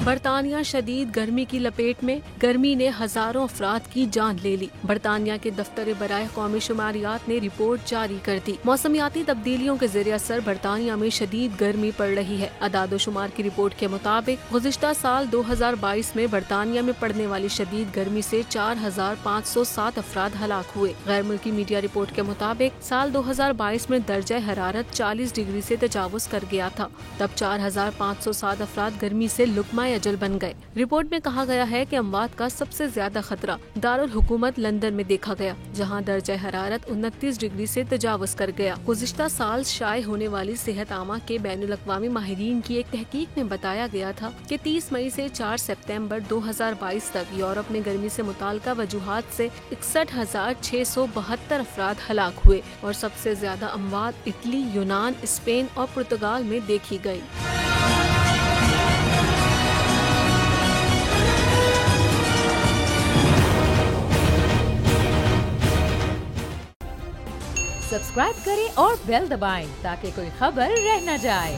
बरतानिया शदीद गर्मी की लपेट में, गर्मी ने हजारों अफराद की जान ले ली। बरतानिया के दफ्तर बराए कौमी शुमारियात ने रिपोर्ट जारी कर दी। मौसमियाती तब्दीलियों के ज़रिए असर बरतानिया में शदीद गर्मी पड़ रही है। अदाद-ओ-शुमार की रिपोर्ट के मुताबिक गुज़िश्ता साल 2022 में बरतानिया में पड़ने वाली शदीद गर्मी से 4507 अफराद हलाक हुए। गैर मुल्की मीडिया रिपोर्ट के मुताबिक साल 2022 में दर्जा हरारत 40 डिग्री से तजावुज कर गया था। तब 4507 अफराद गर्मी से लुक़मा अजल बन गए। रिपोर्ट में कहा गया है कि अमवात का सबसे ज्यादा खतरा दारुल हुकूमत लंदन में देखा गया, जहां दर्जा हरारत 29 डिग्री से तजावुज कर गया। गुज़िश्ता साल शाये होने वाली सेहत आमा के बैनुल अक़वामी माहिरीन की एक तहकीक में बताया गया था कि 30 मई से 4 सितंबर 2022 तक यूरोप में गर्मी से मुताल्लिका वजूहात से 61,672 अफराद हलाक हुए और सबसे ज्यादा अमवात इटली, यूनान, स्पेन और पुर्तगाल में देखी गयी। सब्सक्राइब करें और बेल दबाएं ताकि कोई खबर रह न जाए।